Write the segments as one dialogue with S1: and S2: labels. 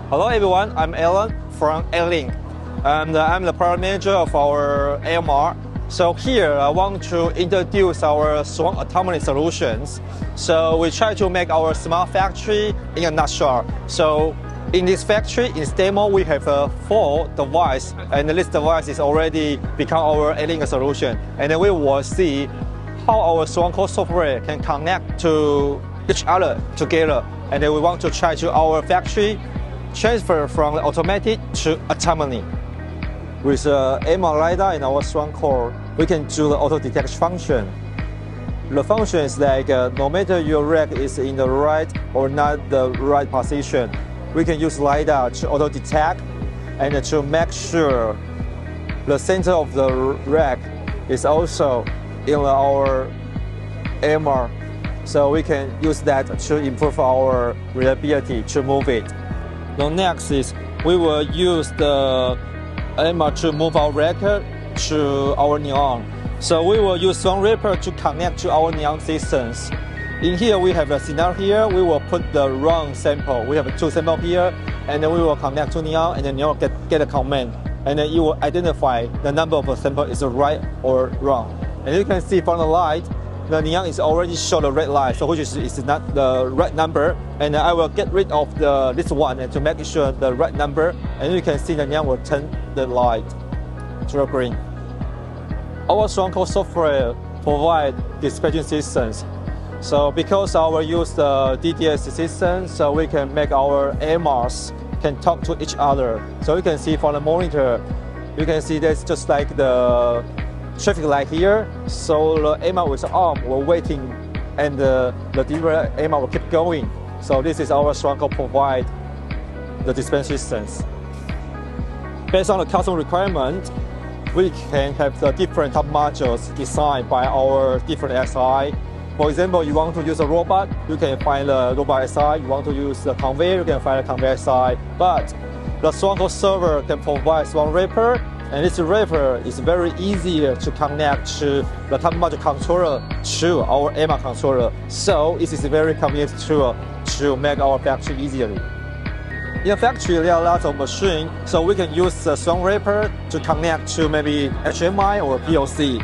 S1: Hello everyone, I'm Alan from ADLINK, and I'm the product manager of our AMR. So here I want to introduce our strong autonomy solutions. So we try to make our smart factory in a nutshell. So in this factory, in this demo, we have 4 devices, and this device is already become our ADLINK solution. And then we will see how our strong core software can connect to each other together. And then we want to try to our factory transfer from the automatic to autonomy. With AMR LiDAR in our strong core, we can do the auto detection function. The function is like no matter your rack is in the right or not the right position, we can use LiDAR to auto detect and to make sure the center of the rack is also in our AMR. So we can use that to improve our reliability to move it. The next is we will use the AMR to move our rack to our neon. So we will use one wrapper to connect to our neon systems. In here we have a scenario here. We will put the wrong sample. We have 2 samples here, and then we will connect to neon, and then neon get a command, and then it will identify the number of a sample is right or wrong. And you can see from the light, the neon is already show the red light, so which is not the right number. And I will get rid of this one and to make sure the right number. And you can see the neon will turn the light to green. Our strong core software provide dispatching systems. So because our use the DDS system, so we can make our AMRs can talk to each other. So you can see from the monitor, you can see that's just like the traffic light here. So the AMR with the arm will waiting, and the delivery AMR will keep going. So this is our strong core provide the dispatch systems. Based on the customer requirement, we can have the different top modules designed by our different SI. For example, you want to use a robot, you can find the robot SI. You want to use the conveyor, you can find the conveyor SI. But the strong core server can provide one wrapper, and this wrapper is very easy to connect to the top module controller to our AMR controller. So it is very convenient to make our factory easily. In a factory, there are lots of machines, so we can use the strong wrapper to connect to maybe HMI or PLC.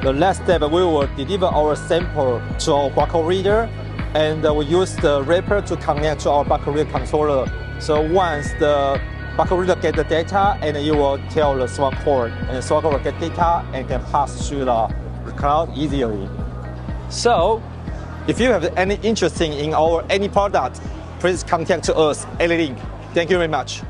S1: The last step, we will deliver our sample to our barcode reader, and we use the wrapper to connect to our barcode reader controller. So once the barcode reader get the data, and you will tell the strong core, and the strong core will get data and can pass through the cloud easily. So, if you have any interest in our any product, please contact us, ADLINK. Thank you very much.